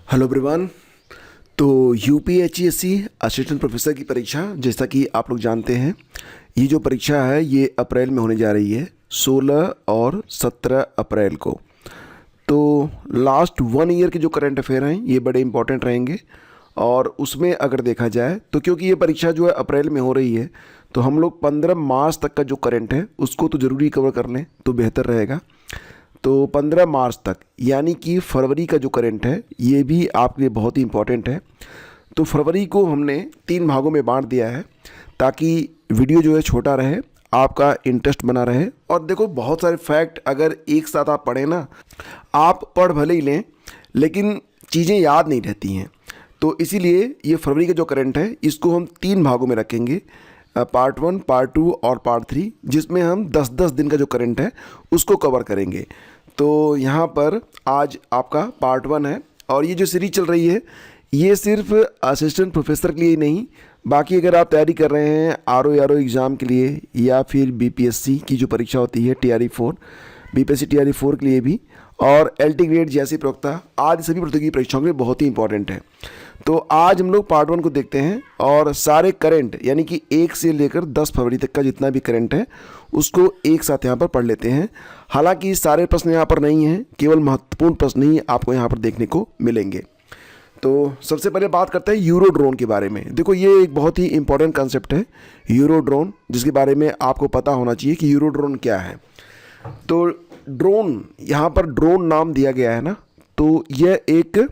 Hello everyone. तो यूपीएचसीएससी assistant professor की परीक्षा, जैसा कि आप लोग जानते हैं, ये जो परीक्षा है ये अप्रैल में होने जा रही है, 16 और 17 अप्रैल को। तो लास्ट 1 ईयर के जो करंट अफेयर हैं ये बड़े इंपॉर्टेंट रहेंगे। और उसमें अगर देखा जाए तो क्योंकि ये परीक्षा जो है अप्रैल में हो रही है, तो हम लोग 15 मार्च तक का जो करंट है उसको तो ज़रूरी कवर कर लें तो बेहतर रहेगा। तो 15 मार्च तक यानी कि फरवरी का जो करंट है ये भी आपके लिए बहुत ही इम्पोर्टेंट है। तो फरवरी को हमने 3 भागों में बांट दिया है ताकि वीडियो जो है छोटा रहे, आपका इंटरेस्ट बना रहे। और देखो, बहुत सारे फैक्ट अगर एक साथ आप पढ़ें ना, आप पढ़ भले ही लें लेकिन चीज़ें याद नहीं रहती हैं। तो इसीलिए ये फरवरी का जो करंट है इसको हम 3 भागों में रखेंगे, पार्ट 1, पार्ट 2 और पार्ट 3, जिसमें हम 10-10 दिन का जो करंट है उसको कवर करेंगे। तो यहाँ पर आज आपका पार्ट 1 है। और ये जो सीरीज चल रही है ये सिर्फ असिस्टेंट प्रोफेसर के लिए ही नहीं, बाकी अगर आप तैयारी कर रहे हैं आरओ एग्ज़ाम के लिए या फिर बीपीएससी की जो परीक्षा होती है TRE 4, बीपीएससी TRE 4 के लिए भी, और LT ग्रेड जैसी प्रवक्ता आदि सभी प्रतियोगी परीक्षाओं के लिए बहुत ही इंपॉर्टेंट है। तो आज हम लोग पार्ट 1 को देखते हैं और सारे करंट यानी कि 1 से लेकर 10 फरवरी तक का जितना भी करंट है उसको एक साथ यहाँ पर पढ़ लेते हैं। हालांकि सारे प्रश्न यहाँ पर नहीं हैं, केवल महत्वपूर्ण प्रश्न ही आपको यहाँ पर देखने को मिलेंगे। तो सबसे पहले बात करते हैं यूरो ड्रोन के बारे में। देखो, ये एक बहुत ही इंपॉर्टेंट कंसेप्ट है यूरो ड्रोन, जिसके बारे में आपको पता होना चाहिए कि यूरो ड्रोन क्या है। तो ड्रोन, यहाँ पर ड्रोन नाम दिया गया है ना, तो यह एक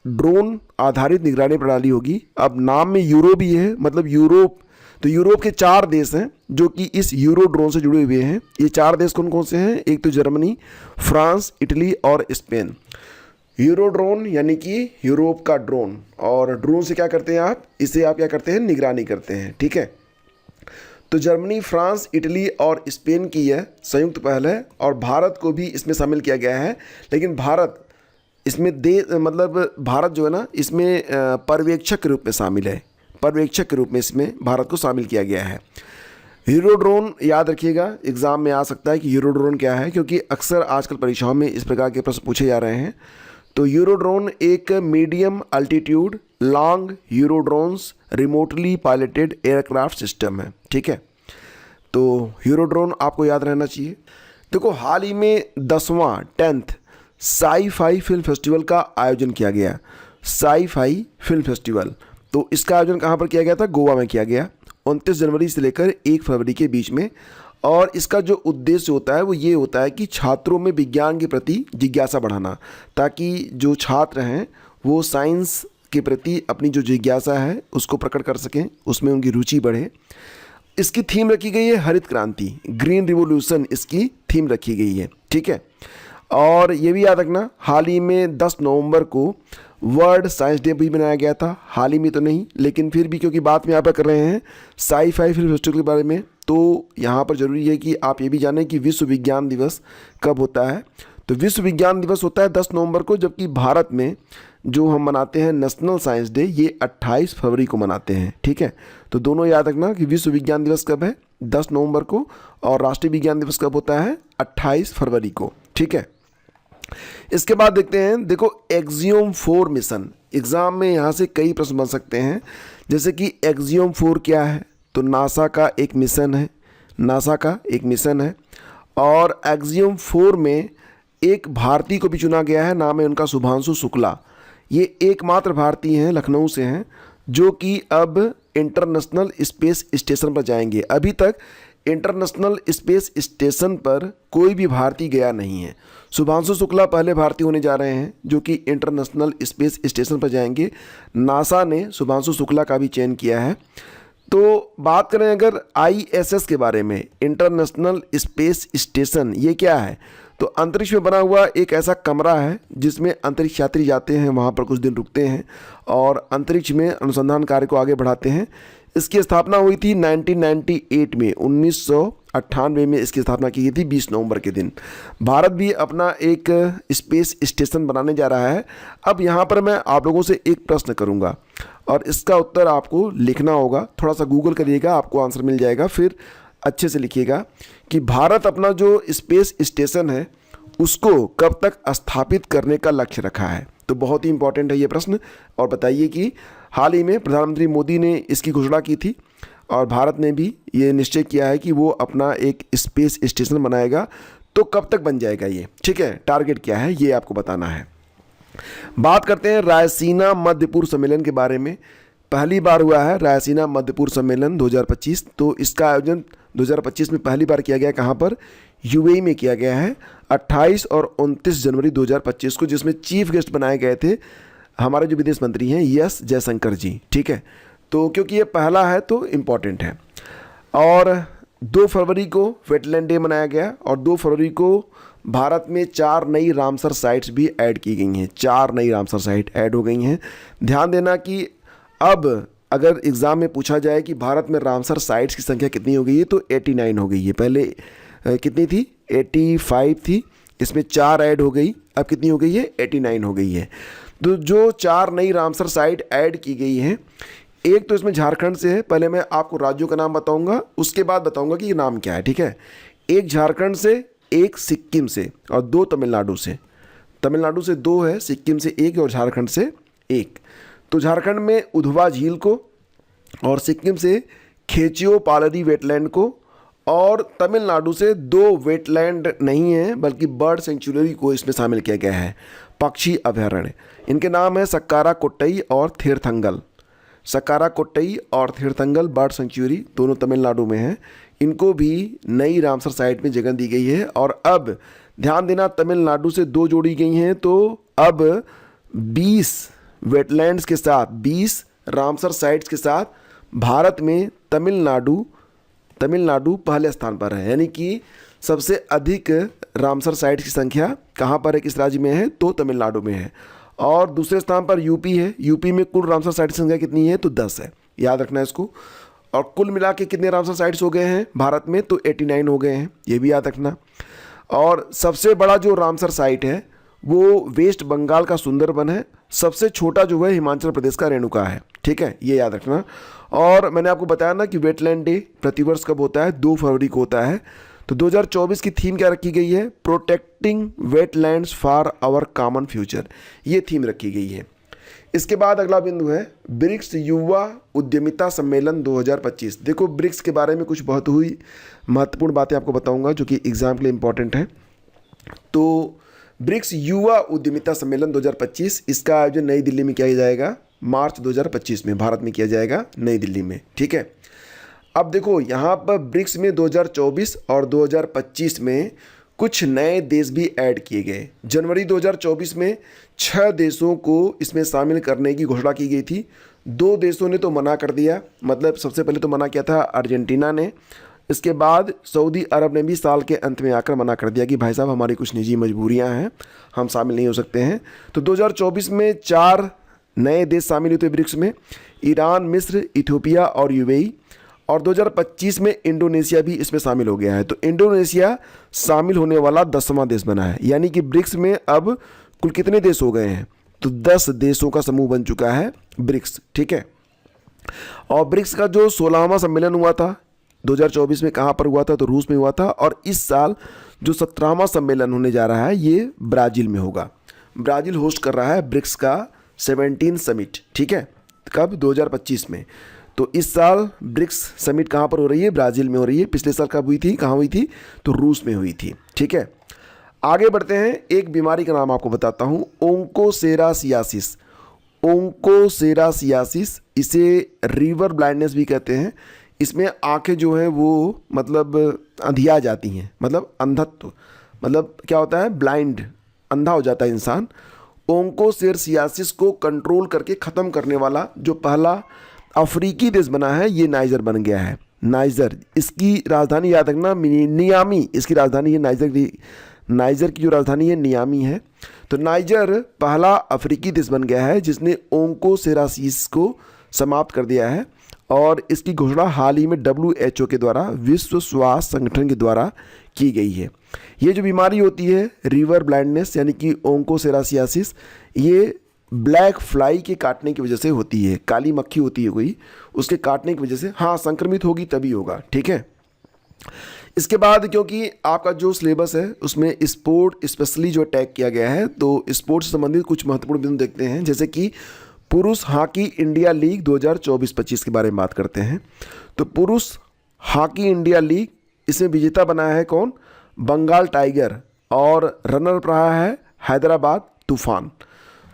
ड्रोन आधारित निगरानी प्रणाली होगी। अब नाम में यूरो भी है, मतलब यूरोप, तो यूरोप के 4 देश हैं जो कि इस यूरो ड्रोन से जुड़े हुए हैं। ये 4 देश कौन कौन से हैं? एक तो जर्मनी, फ्रांस, इटली और स्पेन। यूरो ड्रोन यानी कि यूरोप का ड्रोन। और ड्रोन से क्या करते हैं आप? इसे आप क्या करते हैं? निगरानी करते हैं, ठीक है। तो जर्मनी, फ्रांस, इटली और स्पेन की यह संयुक्त पहल है और भारत को भी इसमें शामिल किया गया है। लेकिन भारत इसमें मतलब भारत जो है ना, इसमें पर्यवेक्षक के रूप में शामिल है। पर्यवेक्षक के रूप में इसमें भारत को शामिल किया गया है। यूरो ड्रोन याद रखिएगा, एग्ज़ाम में आ सकता है कि यूरो ड्रोन क्या है, क्योंकि अक्सर आजकल परीक्षाओं में इस प्रकार के प्रश्न पूछे जा रहे हैं। तो यूरो ड्रोन एक medium altitude long euro drones remotely piloted aircraft system है, ठीक है। तो यूरो ड्रोन आपको याद रहना चाहिए। देखो, हाल ही में 10वां 10th साई-फाई फिल्म फेस्टिवल का आयोजन किया गया। साई-फाई फिल्म फेस्टिवल, तो इसका आयोजन कहाँ पर किया गया था? गोवा में किया गया, 29 जनवरी से लेकर 1 फरवरी के बीच में। और इसका जो उद्देश्य होता है वो ये होता है कि छात्रों में विज्ञान के प्रति जिज्ञासा बढ़ाना, ताकि जो छात्र हैं वो साइंस के प्रति अपनी जो जिज्ञासा है उसको प्रकट कर सकें, उसमें उनकी रुचि बढ़े। इसकी थीम रखी गई है हरित क्रांति, ग्रीन रिवोल्यूशन इसकी थीम रखी गई है, ठीक है। और ये भी याद रखना, हाल ही में 10 नवंबर को वर्ल्ड साइंस डे भी मनाया गया था। हाल ही में तो नहीं, लेकिन फिर भी क्योंकि बात में यहाँ पर कर रहे हैं साई-फाई फिल्म फेस्टिवल के बारे में, तो यहाँ पर ज़रूरी है कि आप ये भी जानें कि विश्व विज्ञान दिवस कब होता है। तो विश्व विज्ञान दिवस होता है 10 नवंबर को, जबकि भारत में जो हम मनाते हैं नेशनल साइंस डे ये 28 फरवरी को मनाते हैं, ठीक है। तो दोनों याद रखना कि विश्व विज्ञान दिवस कब है? 10 नवंबर को, और राष्ट्रीय विज्ञान दिवस कब होता है? 28 फरवरी को, ठीक है। इसके बाद देखते हैं, देखो एक्सियोम 4 मिशन, एग्ज़ाम में यहाँ से कई प्रश्न बन सकते हैं। जैसे कि एक्सियोम 4 क्या है? तो नासा का एक मिशन है, नासा का एक मिशन है। और एक्सियोम 4 में एक भारतीय को भी चुना गया है, नाम है उनका शुभांशु शुक्ला। ये एकमात्र भारतीय हैं, लखनऊ से हैं, जो कि अब इंटरनेशनल स्पेस स्टेशन पर जाएंगे। अभी तक इंटरनेशनल स्पेस स्टेशन पर कोई भी भारतीय गया नहीं है। शुभांशु शुक्ला पहले भारतीय होने जा रहे हैं जो कि इंटरनेशनल स्पेस स्टेशन पर जाएंगे। नासा ने शुभांशु शुक्ला का भी चयन किया है। तो बात करें अगर ISS के बारे में, इंटरनेशनल स्पेस स्टेशन, ये क्या है? तो अंतरिक्ष में बना हुआ एक ऐसा कमरा है जिसमें अंतरिक्ष यात्री जाते हैं, वहाँ पर कुछ दिन रुकते हैं और अंतरिक्ष में अनुसंधान कार्य को आगे बढ़ाते हैं। इसकी स्थापना हुई थी 1998 में, 1998 में इसकी स्थापना की गई थी 20 नवंबर के दिन। भारत भी अपना एक स्पेस स्टेशन बनाने जा रहा है। अब यहाँ पर मैं आप लोगों से एक प्रश्न करूँगा और इसका उत्तर आपको लिखना होगा, थोड़ा सा गूगल करिएगा, आपको आंसर मिल जाएगा, फिर अच्छे से लिखिएगा कि भारत अपना जो स्पेस स्टेशन है उसको कब तक स्थापित करने का लक्ष्य रखा है। तो बहुत ही इंपॉर्टेंट है ये प्रश्न। और बताइए कि हाल ही में प्रधानमंत्री मोदी ने इसकी घोषणा की थी और भारत ने भी ये निश्चय किया है कि वो अपना एक स्पेस स्टेशन बनाएगा, तो कब तक बन जाएगा ये, ठीक है, टारगेट क्या है ये आपको बताना है। बात करते हैं रायसीना मध्य पूर्व सम्मेलन के बारे में। पहली बार हुआ है रायसीना मध्य पूर्व सम्मेलन 2025। तो इसका आयोजन 2025 में पहली बार किया गया, कहाँ पर, यूएई में किया गया है 28 और 29 जनवरी 2025 को, जिसमें चीफ गेस्ट बनाए गए थे हमारे जो विदेश मंत्री हैं एस जयशंकर जी, ठीक है। तो क्योंकि ये पहला है तो इम्पॉर्टेंट है। और 2 फरवरी को वेटलैंड डे मनाया गया और 2 फरवरी को भारत में 4 नई रामसर साइट्स भी ऐड की गई हैं। 4 नई रामसर साइट ऐड हो गई हैं। ध्यान देना कि अब अगर एग्ज़ाम में पूछा जाए कि भारत में रामसर साइट्स की संख्या कितनी हो गई है तो 89 हो गई है। पहले कितनी थी, 85 थी, इसमें 4 ऐड हो गई, अब कितनी हो गई है, 89 हो गई है। तो जो 4 नई रामसर साइट ऐड की गई हैं, एक तो इसमें झारखंड से है। पहले मैं आपको राज्यों का नाम बताऊंगा, उसके बाद बताऊंगा कि ये नाम क्या है, ठीक है। एक झारखंड से, एक सिक्किम से और 2 तमिलनाडु से। तमिलनाडु से 2 है, सिक्किम से 1 और झारखंड से 1। तो झारखंड में उधवा झील को और सिक्किम से खेचियो पालरी वेटलैंड को, और तमिलनाडु से 2 वेटलैंड नहीं है बल्कि बर्ड सेंचुरी को इसमें शामिल किया गया है, पक्षी अभयारण्य। इनके नाम है सक्कारा कोट्टई और थेरथंगल। सक्कारा कोट्टई और थेरथंगल बर्ड सेंचुरी दोनों तमिलनाडु में हैं। इनको भी नई रामसर साइट में जगह दी गई है। और अब ध्यान देना, तमिलनाडु से 2 जोड़ी गई हैं, तो अब 20 वेटलैंड्स के साथ, 20 रामसर साइट्स के साथ भारत में तमिलनाडु पहले स्थान पर है। यानी कि सबसे अधिक रामसर साइट्स की संख्या कहाँ पर है, किस राज्य में है, तो तमिलनाडु में है। और दूसरे स्थान पर यूपी है। यूपी में कुल रामसर साइट की संख्या कितनी है, तो 10 है, याद रखना है इसको। और कुल मिला के कितने रामसर साइट्स हो गए हैं भारत में, तो 89 हो गए हैं, ये भी याद रखना। और सबसे बड़ा जो रामसर साइट है वो वेस्ट बंगाल का सुंदरबन है। सबसे छोटा जो है हिमाचल प्रदेश का रेणुका है, ठीक है, ये याद रखना। और मैंने आपको बताया ना कि वेटलैंड डे प्रतिवर्ष कब होता है, 2 फरवरी को होता है। तो 2024 की थीम क्या रखी गई है, protecting wetlands for our common future, ये थीम रखी गई है। इसके बाद अगला बिंदु है ब्रिक्स युवा उद्यमिता सम्मेलन 2025। देखो, ब्रिक्स के बारे में कुछ बहुत हुई महत्वपूर्ण बातें आपको बताऊंगा जो कि एग्जाम के लिए इंपॉर्टेंट है। तो ब्रिक्स युवा उद्यमिता सम्मेलन 2025, इसका आयोजन नई दिल्ली में किया जाएगा, मार्च 2025 में भारत में किया जाएगा, नई दिल्ली में, ठीक है। अब देखो, यहाँ पर ब्रिक्स में 2024 और 2025 में कुछ नए देश भी ऐड किए गए। जनवरी 2024 में 6 देशों को इसमें शामिल करने की घोषणा की गई थी। 2 देशों ने तो मना कर दिया, मतलब सबसे पहले तो मना किया था अर्जेंटीना ने, इसके बाद सऊदी अरब ने भी साल के अंत में आकर मना कर दिया कि भाई साहब हमारी कुछ निजी मजबूरियां हैं, हम शामिल नहीं हो सकते हैं। तो 2024 में 4 नए देश शामिल हुए थे ब्रिक्स में, ईरान, मिस्र, इथियोपिया और यूएई। और 2025 में इंडोनेशिया भी इसमें शामिल हो गया है। तो इंडोनेशिया शामिल होने वाला 10वां देश बना है। यानी कि ब्रिक्स में अब कुल कितने देश हो गए हैं, तो 10 देशों का समूह बन चुका है ब्रिक्स, ठीक है। और ब्रिक्स का जो 16वां सम्मेलन हुआ था 2024 में, कहाँ पर हुआ था, तो रूस में हुआ था। और इस साल जो 17वां सम्मेलन होने जा रहा है ये ब्राज़ील में होगा। ब्राज़ील होस्ट कर रहा है ब्रिक्स का 17 समिट, ठीक है, कब, 2025 में। तो इस साल ब्रिक्स समिट कहाँ पर हो रही है, ब्राज़ील में हो रही है। पिछले साल कब हुई थी, कहाँ हुई थी, तो रूस में हुई थी, ठीक है। आगे बढ़ते हैं, एक बीमारी का नाम आपको बताता हूँ, ओंकोसेरासियासिस। ओंकोसेरासियासिस, इसे रिवर ब्लाइंडनेस भी कहते हैं। इसमें आंखें जो हैं वो मतलब अंधिया जाती हैं, मतलब अंधत्व, मतलब क्या होता है, ब्लाइंड, अंधा हो जाता है इंसान। ओंकोसेरासियासिस को कंट्रोल करके ख़त्म करने वाला जो पहला अफ्रीकी देश बना है ये नाइजर बन गया है। नाइजर, इसकी राजधानी याद रखना नियामी, इसकी राजधानी है नाइजर। नाइजर की जो राजधानी है नियामी है। तो नाइजर पहला अफ्रीकी देश बन गया है जिसने ओंकोसेरासिस को समाप्त कर दिया है। और इसकी घोषणा हाल ही में WHO के द्वारा, विश्व स्वास्थ्य संगठन के द्वारा की गई है। ये जो बीमारी होती है रिवर ब्लाइंडनेस यानी कि ओंकोसेरासियासिस, ये ब्लैक फ्लाई के काटने की वजह से होती है। काली मक्खी होती है कोई, उसके काटने की वजह से, हाँ, संक्रमित होगी तभी होगा, ठीक है। इसके बाद क्योंकि आपका जो सिलेबस है उसमें स्पोर्ट स्पेशली जो टैग किया गया है, तो स्पोर्ट्स से संबंधित कुछ महत्वपूर्ण बिंदु देखते हैं, जैसे कि पुरुष हॉकी इंडिया लीग 2024-25 के बारे में बात करते हैं। तो पुरुष हॉकी इंडिया लीग, इसमें विजेता बना है कौन? बंगाल टाइगर, और रनर अप रहा है हैदराबाद तूफान।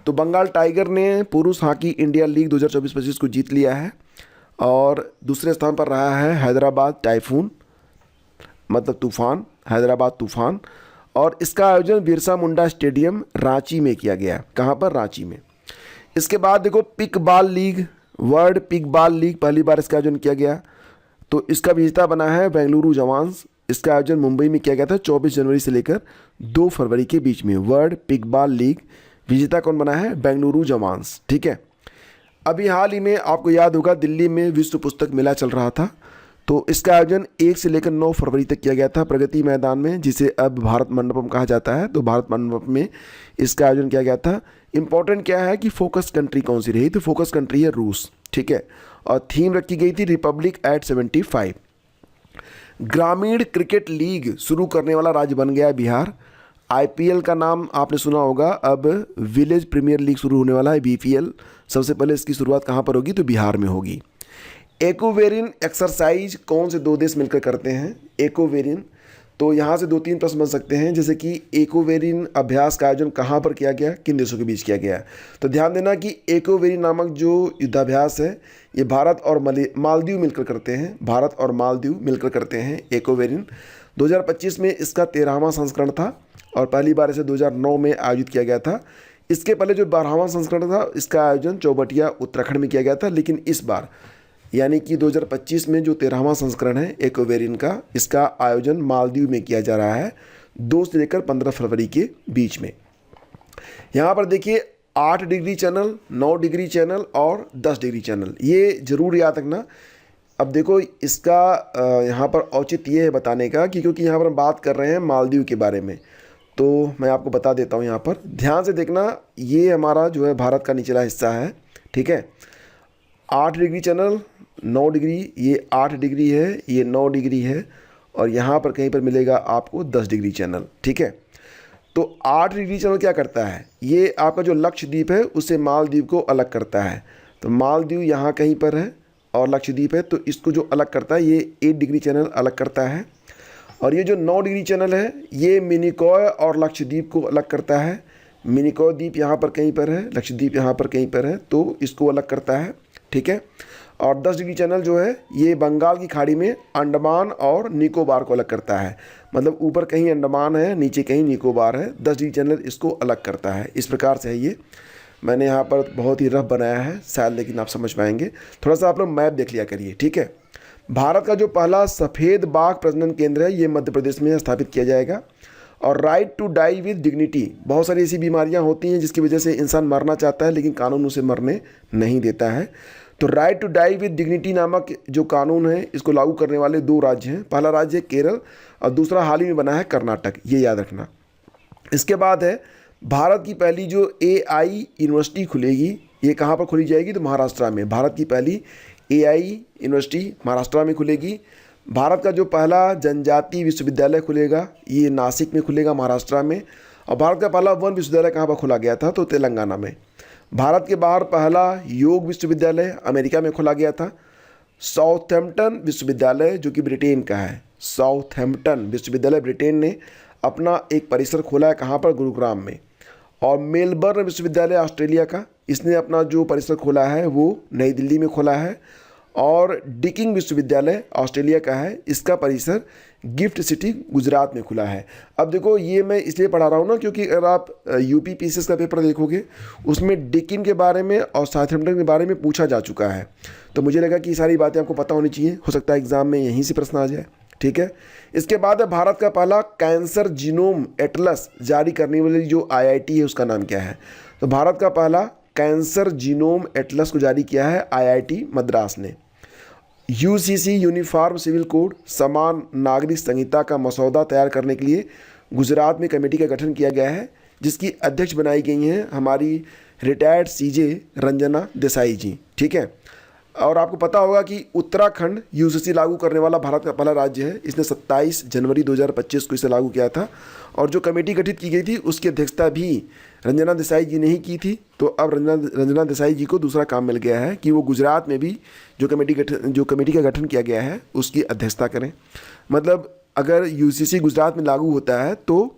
तो बंगाल टाइगर ने पुरुष हॉकी इंडिया लीग 2024-25 को जीत लिया है, और दूसरे स्थान पर रहा है हैदराबाद टाइफून, मतलब तूफान, हैदराबाद तूफान। और इसका आयोजन बिरसा मुंडा स्टेडियम रांची में किया गया। कहाँ पर? रांची में। इसके बाद देखो pick ball league, world pick ball league पहली बार इसका आयोजन किया गया। तो इसका विजेता बना है बेंगलुरु जवान्स। इसका आयोजन मुंबई में किया गया था 24 जनवरी से लेकर 2 फरवरी के बीच में। वर्ल्ड पिक बॉल लीग विजेता कौन बना है? बेंगलुरु जवान्स। ठीक है। अभी हाल ही में आपको याद होगा दिल्ली में विश्व पुस्तक मेला चल रहा था, तो इसका आयोजन 1 से लेकर 9 फरवरी तक किया गया था प्रगति मैदान में, जिसे अब भारत मंडपम कहा जाता है। तो भारत मंडपम में इसका आयोजन किया गया था। इंपॉर्टेंट क्या है कि फोकस कंट्री कौन सी रही? तो फोकस कंट्री है रूस। ठीक है। और थीम रखी गई थी रिपब्लिक एट 75। ग्रामीण क्रिकेट लीग शुरू करने वाला राज्य बन गया है बिहार। आईपीएल का नाम आपने सुना होगा, अब विलेज प्रीमियर लीग शुरू होने वाला है, बीपीएल। सबसे पहले इसकी शुरुआत कहाँ पर होगी? तो बिहार में होगी। एक्वेरियन एक्सरसाइज कौन से 2 देश मिलकर करते हैं? एक्वेरियन। तो यहाँ से 2-3 प्रश्न बन सकते हैं, जैसे कि एक्वेरियन अभ्यास का आयोजन कहाँ पर किया गया, किन देशों के बीच किया गया? तो ध्यान देना कि एक्वेरियन नामक जो युद्धाभ्यास है ये भारत और मालदीव मिलकर करते हैं। भारत और मालदीव मिलकर करते हैं एक्वेरियन। 2025 में इसका 13वां संस्करण था, और पहली बार इसे 2009 में आयोजित किया गया था। इसके पहले जो 12वां संस्करण था इसका आयोजन चौबटिया उत्तराखंड में किया गया था, लेकिन इस बार यानी कि 2025 में जो 13वां संस्करण है एक्वेरियन का, इसका आयोजन मालदीव में किया जा रहा है 2 से लेकर 15 फरवरी के बीच में। यहाँ पर देखिए 8 डिग्री चैनल, 9 डिग्री चैनल और 10 डिग्री चैनल, ये जरूर याद रखना। अब देखो इसका यहाँ पर औचित्य ये है बताने का कि क्योंकि यहाँ पर हम बात कर रहे हैं मालदीव के बारे में, तो मैं आपको बता देता हूँ। यहाँ पर ध्यान से देखना, ये हमारा जो है भारत का निचला हिस्सा है। ठीक है। 8 डिग्री चैनल, 9 डिग्री, ये 8 डिग्री है, ये 9 डिग्री है, और यहाँ पर कहीं पर मिलेगा आपको 10 डिग्री चैनल। ठीक है। तो 8 डिग्री चैनल क्या करता है? ये आपका जो लक्षद्वीप है उससे मालदीव को अलग करता है। तो मालदीव यहाँ कहीं पर है और लक्षद्वीप है, तो इसको जो अलग करता है ये 8 डिग्री चैनल अलग करता है। और ये जो 9 डिग्री चैनल है ये मिनिकॉय और लक्षद्वीप को अलग करता है। मिनिकॉय द्वीप यहाँ पर कहीं पर है, लक्षद्वीप यहाँ पर कहीं पर है, तो इसको अलग करता है। ठीक है। और 10 डिग्री चैनल जो है ये बंगाल की खाड़ी में अंडमान और निकोबार को अलग करता है। मतलब ऊपर कहीं अंडमान है, नीचे कहीं निकोबार है। 10 डिग्री चैनल इसको अलग करता है। इस प्रकार से है ये। मैंने यहाँ पर बहुत ही रफ बनाया है शायद, लेकिन आप समझ पाएंगे। थोड़ा सा आप लोग मैप देख लिया करिए। ठीक है। भारत का जो पहला सफ़ेद बाघ प्रजनन केंद्र है ये मध्य प्रदेश में स्थापित किया जाएगा। और right to die with dignity, बहुत सारी ऐसी बीमारियां होती हैं जिसकी वजह से इंसान मरना चाहता है लेकिन कानून उसे मरने नहीं देता है। तो right to die with dignity नामक जो कानून है इसको लागू करने वाले 2 राज्य हैं। पहला राज्य है केरल और दूसरा हाल ही में बना है कर्नाटक, ये याद रखना। इसके बाद है भारत की पहली जो AI यूनिवर्सिटी खुलेगी, ये कहाँ पर खुली जाएगी? तो महाराष्ट्र में। भारत की पहली AI यूनिवर्सिटी महाराष्ट्र में खुलेगी। भारत का जो पहला जनजातीय विश्वविद्यालय खुलेगा ये नासिक में खुलेगा, महाराष्ट्र में। और भारत का पहला वन विश्वविद्यालय कहाँ पर खोला गया था? तो तेलंगाना में। भारत के बाहर पहला योग विश्वविद्यालय अमेरिका में खोला गया था। साउथहैम्पटन विश्वविद्यालय जो कि ब्रिटेन का है, साउथहैम्पटन विश्वविद्यालय ब्रिटेन ने अपना एक परिसर खोला है, कहाँ पर? गुरुग्राम में। और मेलबर्न विश्वविद्यालय ऑस्ट्रेलिया का, इसने अपना जो परिसर खोला है वो नई दिल्ली में खोला है। और डिकिंग विश्वविद्यालय ऑस्ट्रेलिया का है, इसका परिसर गिफ्ट सिटी गुजरात में खुला है। अब देखो ये मैं इसलिए पढ़ा रहा हूँ ना क्योंकि अगर आप यूपी पीसीएस का पेपर देखोगे उसमें डिकिन के बारे में और साउथहैम्पटन के बारे में पूछा जा चुका है। तो मुझे लगा कि ये सारी बातें आपको पता होनी चाहिए, हो सकता है एग्जाम में यहीं से प्रश्न आ जाए। ठीक है। इसके बाद है भारत का पहला कैंसर जीनोम एटलस जारी करने वाली जो IIT है उसका नाम क्या है? तो भारत का पहला कैंसर जीनोम एटलस को जारी किया है IIT मद्रास ने। UCC यूनिफॉर्म सिविल कोड समान नागरिक संहिता का मसौदा तैयार करने के लिए गुजरात में कमेटी का गठन किया गया है, जिसकी अध्यक्ष बनाई गई हैं हमारी रिटायर्ड CJ रंजना देसाई जी। ठीक है। और आपको पता होगा कि उत्तराखंड यूसीसी लागू करने वाला भारत का पहला राज्य है। इसने 27 जनवरी 2025 को इसे लागू किया था। और जो कमेटी गठित की गई थी उसकी अध्यक्षता भी रंजना देसाई जी ने ही की थी। तो अब रंजना देसाई जी को दूसरा काम मिल गया है कि वो गुजरात में भी जो कमेटी का गठन किया गया है उसकी अध्यक्षता करें। मतलब अगर यूसीसी गुजरात में लागू होता है तो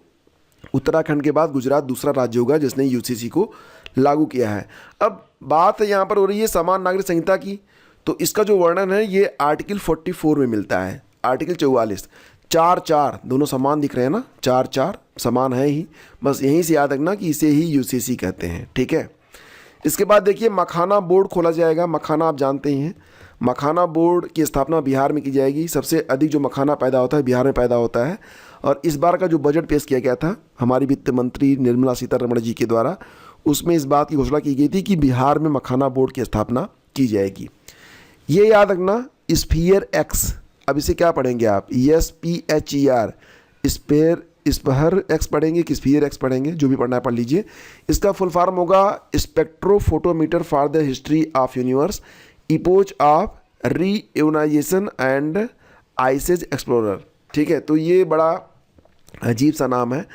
उत्तराखंड के बाद गुजरात दूसरा राज्य होगा जिसने यूसीसी को लागू किया है। अब बात यहाँ पर हो रही है समान नागरिक संहिता की। तो इसका जो वर्णन है ये आर्टिकल 44 में मिलता है। आर्टिकल 44 4 दोनों समान दिख रहे हैं ना, 4 समान है ही। बस यहीं से याद रखना कि इसे ही यूसीसी कहते हैं, ठीक है। इसके बाद देखिए मखाना बोर्ड खोला जाएगा। मखाना आप जानते ही हैं, मखाना बोर्ड की स्थापना बिहार में की जाएगी। सबसे अधिक जो मखाना पैदा होता है बिहार में पैदा होता है। और इस बार का जो बजट पेश किया गया था हमारी वित्त मंत्री निर्मला सीतारमण जी के द्वारा, उसमें इस बात की घोषणा की गई थी कि बिहार में मखाना बोर्ड की स्थापना की जाएगी। ये याद रखना स्फीयर एक्स, अब इसे क्या पढ़ेंगे आप, SPHER, स्पेहर एक्स पढ़ेंगे कि स्फीयर एक्स पढ़ेंगे, जो भी पढ़ना है पढ़ लीजिए। इसका फुल फॉर्म होगा spectrophotometer for the history of universe, epoch of reionization and ices explorer, ठीक है। तो ये बड़ा अजीब सा नाम है।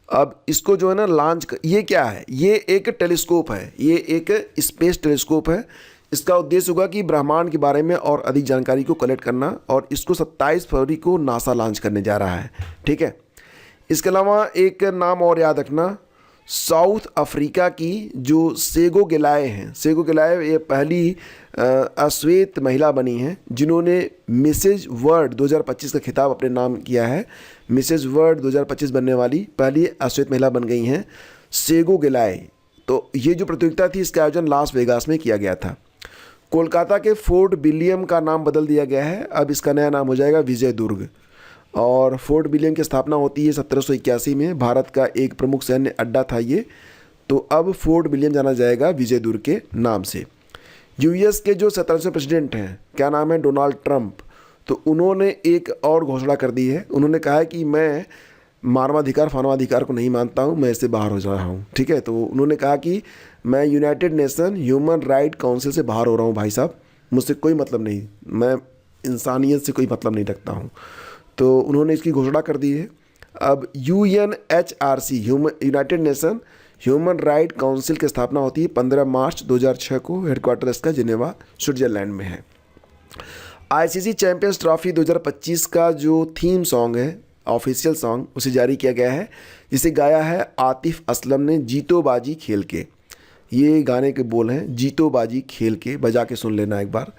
अब इसको जो है ना ये क्या है, ये एक टेलीस्कोप है, ये एक स्पेस टेलीस्कोप है। इसका उद्देश्य होगा कि ब्रह्मांड के बारे में और अधिक जानकारी को कलेक्ट करना, और इसको 27 फरवरी को नासा लॉन्च करने जा रहा है, ठीक है। इसके अलावा एक नाम और याद रखना, साउथ अफ्रीका की जो सेगो गिलाय हैं, सेगो गिलाय ये पहली अश्वेत महिला बनी हैं जिन्होंने मिसेज वर्ल्ड 2025 का खिताब अपने नाम किया है। मिसेज वर्ल्ड 2025 बनने वाली पहली अश्वेत महिला बन गई हैं सेगो गिलाय। तो ये जो प्रतियोगिता थी इसका आयोजन लास वेगास में किया गया था। कोलकाता के फोर्ट विलियम का नाम बदल दिया गया है, अब इसका नया नाम हो जाएगा विजय दुर्ग। और फोर्ट विलियम की स्थापना होती है 1781 में, भारत का एक प्रमुख सैन्य अड्डा था ये। तो अब फोर्ट विलियम जाना जाएगा विजय दुर्ग के नाम से। यूएस के जो 17वें प्रेसिडेंट हैं, क्या नाम है, डोनाल्ड ट्रंप, तो उन्होंने एक और घोषणा कर दी है। उन्होंने कहा है कि मैं मानवाधिकार फानवाधिकार को नहीं मानता हूँ, मैं इससे बाहर हो जा रहा हूँ, ठीक है। तो उन्होंने कहा कि मैं United nation human right council से बाहर हो रहा हूँ भाई साहब, मुझसे कोई मतलब नहीं, मैं इंसानियत से कोई मतलब नहीं रखता हूँ। तो उन्होंने इसकी घोषणा कर दी है। अब UNHRC United nation human right council की स्थापना होती है 15 मार्च 2006 को। हेडक्वार्टर इसका जिनेवा स्विट्जरलैंड में है। ICC चैंपियंस ट्रॉफी 2025 का जो थीम सॉन्ग है, ऑफिशियल सॉन्ग, उसे जारी किया गया है, जिसे गाया है आतिफ असलम ने, जीतो बाजी खेल के। ये गाने के बोल हैं, जीतो बाजी खेल के, बजा के सुन लेना एक बार।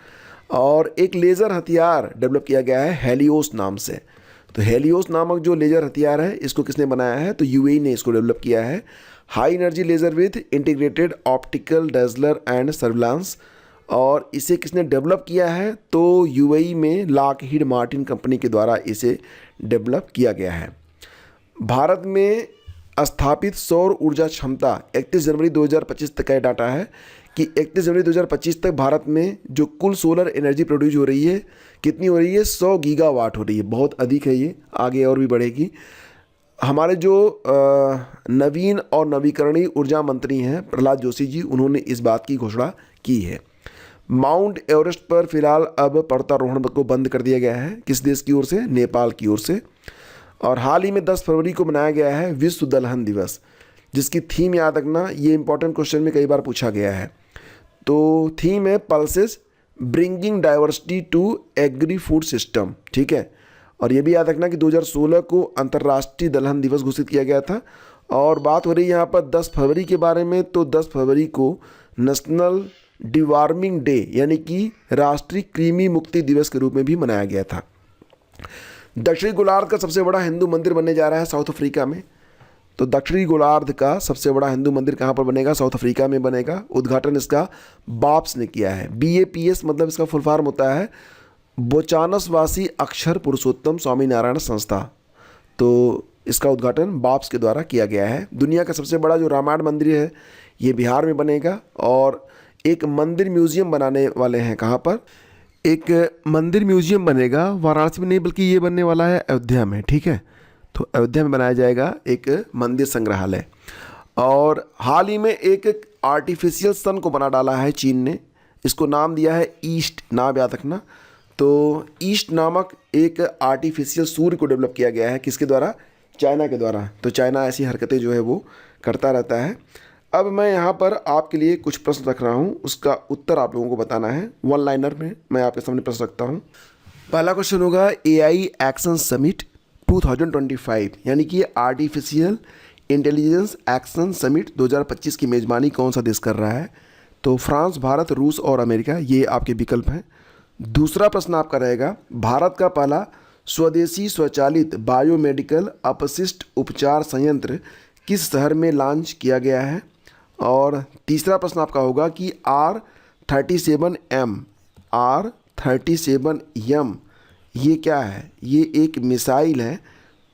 और एक लेज़र हथियार डेवलप किया गया है हेलियोस नाम से। तो हेलियोस नामक जो लेज़र हथियार है इसको किसने बनाया है, तो UAE ने इसको डेवलप किया है। High energy laser with integrated optical dazzler and surveillance. और इसे किसने डेवलप किया है, तो UAE में लॉकहीड मार्टिन कंपनी के द्वारा इसे डेवलप किया गया है। भारत में स्थापित सौर ऊर्जा क्षमता 31 जनवरी 2025 तक का डाटा है कि 31 जनवरी 2025 तक भारत में जो कुल सोलर एनर्जी प्रोड्यूस हो रही है कितनी हो रही है, 100 गीगावाट हो रही है। बहुत अधिक है ये, आगे और भी बढ़ेगी। हमारे जो नवीन और नवीकरणीय ऊर्जा मंत्री हैं प्रहलाद जोशी जी, उन्होंने इस बात की घोषणा की है। माउंट एवरेस्ट पर फिलहाल अब पर्वतारोहण को बंद कर दिया गया है, किस देश की ओर से, नेपाल की ओर से। और हाल ही में 10 फरवरी को मनाया गया है विश्व दलहन दिवस, जिसकी थीम याद रखना, ये इंपॉर्टेंट क्वेश्चन में कई बार पूछा गया है। तो थीम है pulses bringing diversity to agri food system, ठीक है। और ये भी याद रखना कि 2016 को अंतर्राष्ट्रीय दलहन दिवस घोषित किया गया था। और बात हो रही है यहाँ पर 10 फरवरी के बारे में, तो 10 फरवरी को नेशनल डिवार्मिंग डे यानी कि राष्ट्रीय कृमि मुक्ति दिवस के रूप में भी मनाया गया था। दक्षिणी गोलार्ध का सबसे बड़ा हिंदू मंदिर बनने जा रहा है साउथ अफ्रीका में। तो दक्षिणी गोलार्ध का सबसे बड़ा हिंदू मंदिर कहाँ पर बनेगा, साउथ अफ्रीका में बनेगा। उद्घाटन इसका बाप्स ने किया है। BAPS मतलब इसका फुल फॉर्म होता है बोचानसवासी अक्षर पुरुषोत्तम स्वामी नारायण संस्था। तो इसका उद्घाटन बाप्स के द्वारा किया गया है। दुनिया का सबसे बड़ा जो रामायण मंदिर है ये बिहार में बनेगा। और एक मंदिर म्यूजियम बनाने वाले हैं, कहाँ पर, एक मंदिर म्यूजियम बनेगा वाराणसी में नहीं बल्कि ये बनने वाला है अयोध्या में, ठीक है। तो अयोध्या में बनाया जाएगा एक मंदिर संग्रहालय। और हाल ही में एक आर्टिफिशियल सन को बना डाला है चीन ने, इसको नाम दिया है ईस्ट, नाम याद रखना। तो ईस्ट नामक एक आर्टिफिशियल सूर्य को डेवलप किया गया है, किसके द्वारा? चाइना के द्वारा। तो चाइना ऐसी हरकतें जो है वो करता रहता है। अब मैं यहाँ पर आपके लिए कुछ प्रश्न रख रहा हूँ, उसका उत्तर आप लोगों को बताना है। वन लाइनर में मैं आपके सामने प्रश्न रखता हूँ। पहला क्वेश्चन होगा AI एक्शन समिट 2025, यानी कि आर्टिफिशियल इंटेलिजेंस एक्शन समिट 2025 की मेज़बानी कौन सा देश कर रहा है? तो फ्रांस, भारत, रूस और अमेरिका, ये आपके विकल्प हैं। दूसरा प्रश्न आपका रहेगा, भारत का पहला स्वदेशी स्वचालित बायोमेडिकल अपशिष्ट उपचार संयंत्र किस शहर में लॉन्च किया गया है? और तीसरा प्रश्न आपका होगा कि R37M ये क्या है? ये एक मिसाइल है।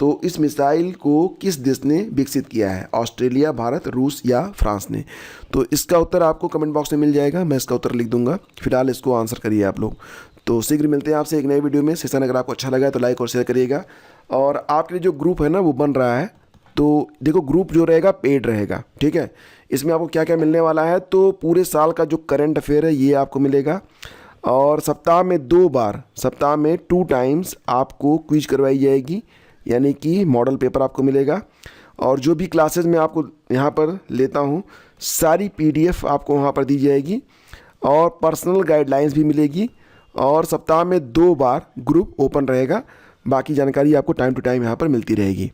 तो इस मिसाइल को किस देश ने विकसित किया है? ऑस्ट्रेलिया, भारत, रूस या फ्रांस ने? तो इसका उत्तर आपको कमेंट बॉक्स में मिल जाएगा, मैं इसका उत्तर लिख दूंगा। फिलहाल इसको आंसर करिए आप लोग। तो शीघ्र मिलते हैं आपसे एक नए वीडियो में। सेशन अगर आपको अच्छा लगा है तो लाइक और शेयर करिएगा। और आपके लिए जो ग्रुप है ना वो बन रहा है, तो देखो ग्रुप जो रहेगा पेड रहेगा, ठीक है। इसमें आपको क्या क्या मिलने वाला है, तो पूरे साल का जो करंट अफेयर है ये आपको मिलेगा, और सप्ताह में 2 बार, सप्ताह में 2 टाइम्स आपको क्विज करवाई जाएगी, यानी कि मॉडल पेपर आपको मिलेगा। और जो भी क्लासेस मैं आपको यहाँ पर लेता हूँ सारी PDF आपको वहाँ पर दी जाएगी, और पर्सनल गाइडलाइंस भी मिलेगी, और सप्ताह में 2 बार ग्रुप ओपन रहेगा। बाकी जानकारी आपको टाइम टू टाइम यहाँ पर मिलती रहेगी।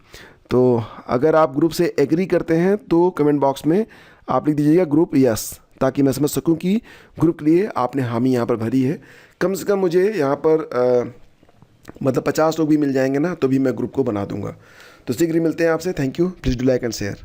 तो अगर आप ग्रुप से एग्री करते हैं तो कमेंट बॉक्स में आप लिख दीजिएगा ग्रुप यस, ताकि मैं समझ सकूं कि ग्रुप के लिए आपने हामी यहाँ पर भरी है। कम से कम मुझे यहाँ पर मतलब 50 लोग भी मिल जाएंगे ना, तो भी मैं ग्रुप को बना दूंगा। तो शीघ्र मिलते हैं आपसे। Thank you. Please do like and share.